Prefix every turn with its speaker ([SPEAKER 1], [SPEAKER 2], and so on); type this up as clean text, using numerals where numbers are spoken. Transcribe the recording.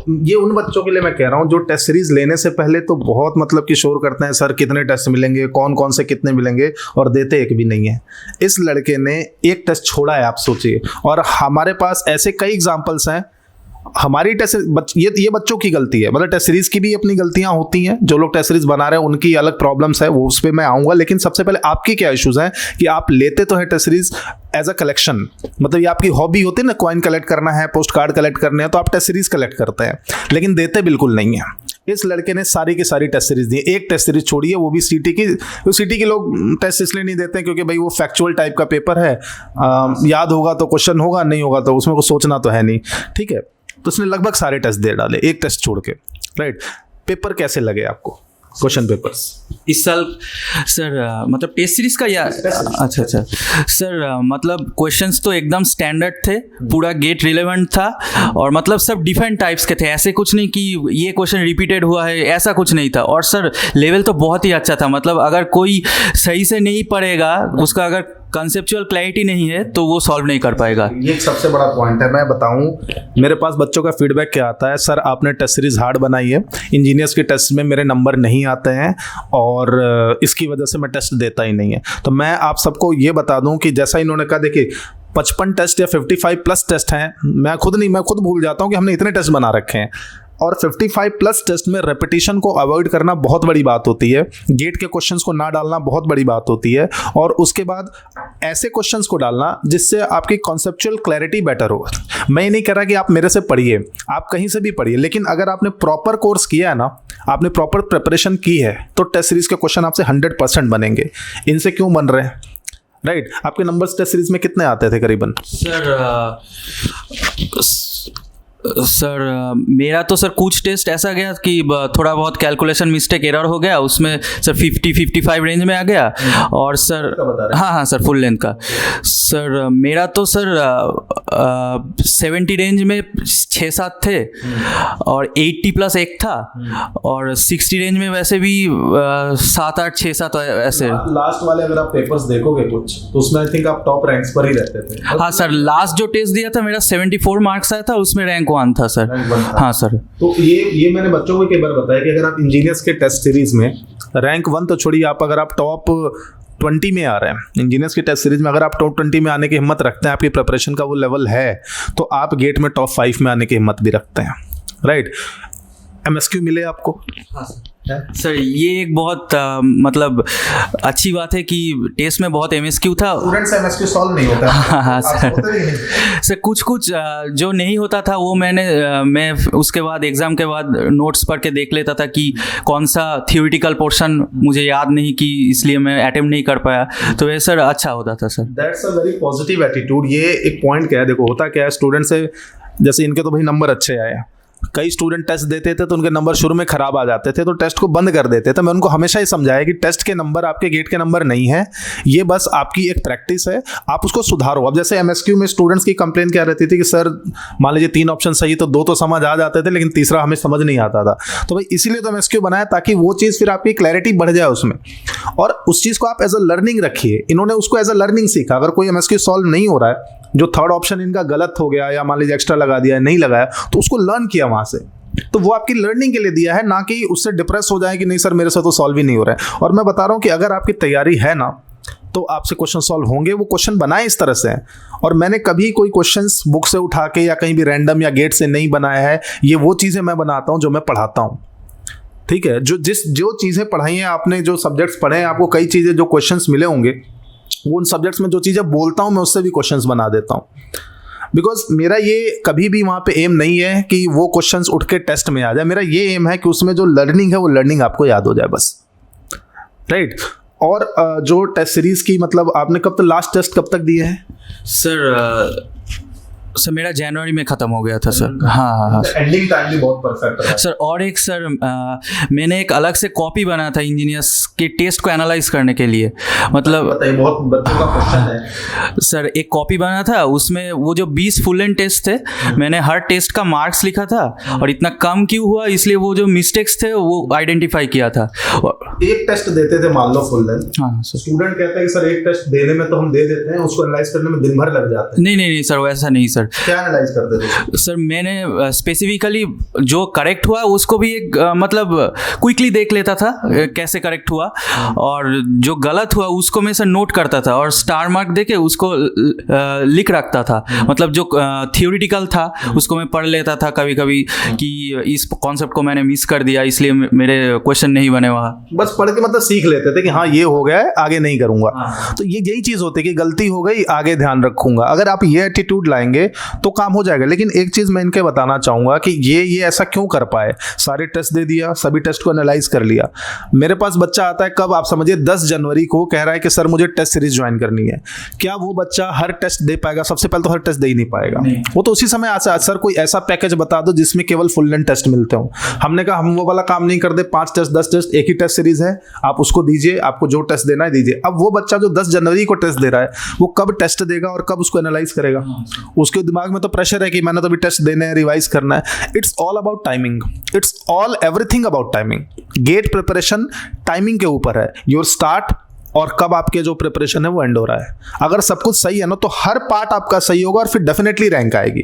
[SPEAKER 1] ये उन बच्चों के लिए मैं कह रहा हूँ जो टेस्ट सीरीज लेने से पहले तो बहुत मतलब कि शोर करते हैं, सर कितने टेस्ट मिलेंगे, कौन कौन से कितने मिलेंगे, और देते एक भी नहीं है। इस लड़के ने एक टेस्ट छोड़ा है, आप सोचिए। और हमारे पास ऐसे कई एग्जाम्पल्स हैं। हमारी टेस्ट ये बच्चों की गलती है, मतलब टेस्ट सीरीज की भी अपनी गलतियां होती हैं। जो लोग टेस्ट सीरीज बना रहे हैं उनकी अलग प्रॉब्लम्स है, वो उस पर मैं आऊँगा। लेकिन सबसे पहले आपकी क्या इश्यूज हैं कि आप लेते तो है test series as a collection, मतलब ये आपकी हॉबी होती है ना, कॉइन कलेक्ट करना है, पोस्ट कार्ड कलेक्ट करने हैं, तो आप टेस्ट सीरीज कलेक्ट करते हैं, लेकिन देते बिल्कुल नहीं है। इस लड़के ने सारी की सारी टेस्ट सीरीज दी, एक टेस्ट सीरीज छोड़ी है, वो भी सीटी की। तो सीटी के लोग टेस्ट इसलिए नहीं देते हैं क्योंकि भाई वो फैक्चुअल टाइप का पेपर है, याद होगा तो क्वेश्चन होगा, नहीं होगा तो उसमें कुछ सोचना तो है नहीं, ठीक है। तो उसने लगभग सारे टेस्ट दे डाले एक टेस्ट छोड़ के, राइट। पेपर कैसे लगे आपको, क्वेश्चन पेपर्स
[SPEAKER 2] इस साल? सर मतलब टेस्ट सीरीज का या अच्छा सर, मतलब क्वेश्चंस तो एकदम स्टैंडर्ड थे, पूरा गेट रिलेवेंट था, और मतलब सब डिफरेंट टाइप्स के थे। ऐसे कुछ नहीं कि ये क्वेश्चन रिपीटेड हुआ है, ऐसा कुछ नहीं था। और सर लेवल तो बहुत ही अच्छा था, मतलब अगर कोई सही से नहीं पढ़ेगा, उसका अगर कंसेप्चुअल क्लैरिटी नहीं है तो वो सॉल्व नहीं कर पाएगा।
[SPEAKER 1] ये एक सबसे बड़ा पॉइंट है। मैं बताऊं, मेरे पास बच्चों का फीडबैक क्या आता है, सर आपने टेस्ट सीरीज हार्ड बनाई है, इंजीनियर्स के टेस्ट में मेरे नंबर नहीं आते हैं और इसकी वजह से मैं टेस्ट देता ही नहीं है। तो मैं आप सबको ये बता दूं कि जैसा इन्होंने कहा, देखिए 55 टेस्ट या 55 प्लस टेस्ट हैं, मैं खुद भूल जाता हूं कि हमने इतने टेस्ट बना रखे हैं। और 55 प्लस टेस्ट में रेपिटेशन को अवॉइड करना बहुत बड़ी बात होती है, गेट के क्वेश्चंस को ना डालना बहुत बड़ी बात होती है, और उसके बाद ऐसे क्वेश्चंस को डालना जिससे आपकी कॉन्सेप्चुअल क्लैरिटी बेटर हो। मैं ये नहीं कह रहा कि आप मेरे से पढ़िए, आप कहीं से भी पढ़िए, लेकिन अगर आपने प्रॉपर कोर्स किया है ना, आपने प्रॉपर प्रिपरेशन की है, तो टेस्ट सीरीज के क्वेश्चन आपसे 100% बनेंगे। इनसे क्यों बन रहे हैं, राइट। आपके नंबर्स टेस्ट सीरीज में कितने आते थे करीबन?
[SPEAKER 2] सर मेरा तो सर कुछ टेस्ट ऐसा गया कि थोड़ा बहुत कैलकुलेशन मिस्टेक एरर हो गया, उसमें सर 50-55 रेंज में आ गया। और सर हाँ सर फुल लेंथ का सर मेरा तो सर 70 रेंज में 6-7 थे, और 80 प्लस एक था, और 60 रेंज में वैसे भी 7-8 6-7 ऐसे।
[SPEAKER 1] लास्ट वाले अगर आप पेपर्स देखोगे कुछ, तो उसमें आई थिंक आप टॉप रैंक्स पर ही रहते थे।
[SPEAKER 2] हाँ सर, लास्ट जो टेस्ट दिया था मेरा 74 मार्क्स आया था, उसमें रैंक 1 था सर। हाँ सर।
[SPEAKER 1] तो ये मैंने बच्चों को कई बार बताया कि अगर आप इंजीनियर्स के टेस्ट सीरीज में रैंक 1 तो छोड़िए, आप अगर आप टॉप 20 में आ रहे हैं इंजीनियर्स की टेस्ट सीरीज में, अगर आप टॉप 20 में आने की हिम्मत रखते हैं, आपकी प्रिपरेशन का वो लेवल है, तो आप गेट में टॉप 5 में आने की हिम्मत भी रखते हैं, राइट। MSQ मिले आपको?
[SPEAKER 2] हाँ सर, ये एक बहुत मतलब अच्छी बात है कि टेस्ट में बहुत MSQ था।
[SPEAKER 1] स्टूडेंट्स MSQ सॉल्व नहीं होता।
[SPEAKER 2] हाँ सर, कुछ जो नहीं होता था वो मैं उसके बाद एग्जाम के बाद नोट्स पढ़ के देख लेता था कि कौन सा थियोरिटिकल पोर्शन मुझे याद नहीं कि इसलिए मैं अटेम्प्ट नहीं कर पाया, तो ये सर अच्छा होता था sir.
[SPEAKER 1] That's a very positive attitude. ये एक पॉइंट क्या है, देखो होता क्या है, स्टूडेंट से जैसे इनके तो भाई नंबर अच्छे आए, कई स्टूडेंट टेस्ट देते थे तो उनके नंबर शुरू में खराब आ जाते थे, तो टेस्ट को बंद कर देते थे। मैं उनको हमेशा ही समझाया कि टेस्ट के नंबर आपके गेट के नंबर नहीं है, ये बस आपकी एक प्रैक्टिस है, आप उसको सुधारो। अब जैसे MSQ में स्टूडेंट्स की कंप्लेन क्या रहती थी कि सर मान लीजिए 3 ऑप्शन सही तो 2 तो समझ आ जाते थे, लेकिन तीसरा हमें समझ नहीं आता था। तो भाई इसीलिए तो MSQ बनाया, ताकि वो चीज़ फिर आपकी क्लैरिटी बढ़ जाए उसमें, और उस चीज़ को आप एज अ लर्निंग रखिए। इन्होंने उसको एज अ लर्निंग सीखा। अगर कोई MSQ सॉल्व नहीं हो रहा है, जो थर्ड ऑप्शन इनका गलत हो गया या मान लीजिए एक्स्ट्रा लगा दिया, नहीं लगाया, तो उसको लर्न किया वहाँ से, तो वो आपकी लर्निंग के लिए दिया है, ना कि उससे डिप्रेस हो जाए कि नहीं सर मेरे से तो सॉल्व ही नहीं हो रहा है। और मैं बता रहा हूँ कि अगर आपकी तैयारी है ना, तो आपसे क्वेश्चन सॉल्व होंगे। वो क्वेश्चन बनाए इस तरह से हैं, और मैंने कभी कोई क्वेश्चंस बुक से उठा के या कहीं भी रैंडम या गेट से नहीं बनाया है। ये वो चीज़ें मैं बनाता हूँ जो मैं पढ़ाता हूँ, ठीक है। जो चीज़ें पढ़ाई हैं आपने, जो सब्जेक्ट्स पढ़े हैं, आपको कई चीज़ें जो क्वेश्चंस मिले होंगे, वो उन सब्जेक्ट्स में जो चीज़ें बोलता हूँ मैं उससे भी क्वेश्चंस बना देता हूँ। बिकॉज मेरा ये कभी भी वहाँ पे एम नहीं है कि वो क्वेश्चंस उठ के टेस्ट में आ जाए। मेरा ये एम है कि उसमें जो लर्निंग है वो लर्निंग आपको याद हो जाए बस, राइट। और जो टेस्ट सीरीज की, मतलब आपने कब तक लास्ट टेस्ट कब तक दिए हैं?
[SPEAKER 2] सर मेरा जनवरी में ख़त्म हो गया था सर। हाँ
[SPEAKER 1] एंडिंग टाइम भी बहुत परफेक्ट है
[SPEAKER 2] सर। और एक सर मैंने एक अलग से कॉपी बना था इंजीनियर्स के टेस्ट को एनालाइज करने के लिए, मतलब
[SPEAKER 1] बहुत बच्चों का क्वेश्चन है
[SPEAKER 2] सर। एक कॉपी बना था, उसमें वो जो 20 फुल एंड टेस्ट थे, मैंने हर टेस्ट का मार्क्स लिखा था, और इतना कम क्यों हुआ इसलिए वो जो मिस्टेक्स थे वो आइडेंटिफाई किया था।
[SPEAKER 1] एक टेस्ट देते थे मान लो फुल लेंथ,
[SPEAKER 2] हाँ सर।
[SPEAKER 1] स्टूडेंट कहता है कि सर एक टेस्ट देने में तो हम दे देते हैं, उसको एनालाइज करने में दिन भर लग जाता है।
[SPEAKER 2] नहीं सर, वैसा नहीं सर। सर।
[SPEAKER 1] क्या एनालाइज करते थे?
[SPEAKER 2] सर मैंने स्पेसिफिकली जो करेक्ट हुआ उसको भी एक मतलब क्विकली देख लेता था कैसे करेक्ट हुआ, और जो गलत हुआ उसको मैं सर नोट करता था और स्टार मार्क देके उसको लिख रखता था। मतलब जो थियोरिटिकल था उसको मैं पढ़ लेता था कभी कभी कि इस कॉन्सेप्ट को मैंने मिस कर दिया इसलिए मेरे क्वेश्चन नहीं बने वहाँ।
[SPEAKER 1] बस पढ़ के मतलब सीख लेते थे कि हाँ ये हो गया है, आगे नहीं करूंगा। तो ये यही चीज होती है कि गलती हो गई, आगे ध्यान रखूंगा। अगर आप ये एटीट्यूड लाएंगे तो काम हो जाएगा। लेकिन एक चीज मैं इनके बताना चाहूंगा कि ये ऐसा क्यों कर पाए। सारे टेस्ट दे दिया, सभी टेस्ट को एनालाइज कर लिया। मेरे पास बच्चा आता है कब, आप समझिए 10 जनवरी को कह रहा है कि सर मुझे टेस्ट सीरीज ज्वाइन करनी है। क्या वो बच्चा हर टेस्ट दे पाएगा? सबसे पहले तो हर टेस्ट दे ही नहीं पाएगा। वो तो उसी समय आता है, सर कोई ऐसा पैकेज बता दो जिसमें केवल फुल लेंथ टेस्ट मिलते हो। हमने कहा हम वो वाला काम नहीं करते, 5 टेस्ट 10 टेस्ट एक ही टेस्ट सीरीज है, आप उसको दीजिए, आपको जो टेस्ट देना है दीजिए। अब वो बच्चा जो 10 जनवरी को टेस्ट दे रहा है वो कब टेस्ट देगा और कब उसको एनालाइज करेगा? उसके दिमाग में तो प्रेशर है कि मैंने तो अभी टेस्ट देने हैं, रिवाइज करना है। It's all about timing, it's all everything about timing. Get preparation timing के ऊपर है, योर स्टार्ट और कब आपके जो प्रिपरेशन है वो एंड हो रहा है। अगर सब कुछ सही है ना तो हर पार्ट आपका सही होगा और फिर डेफिनेटली रैंक आएगी।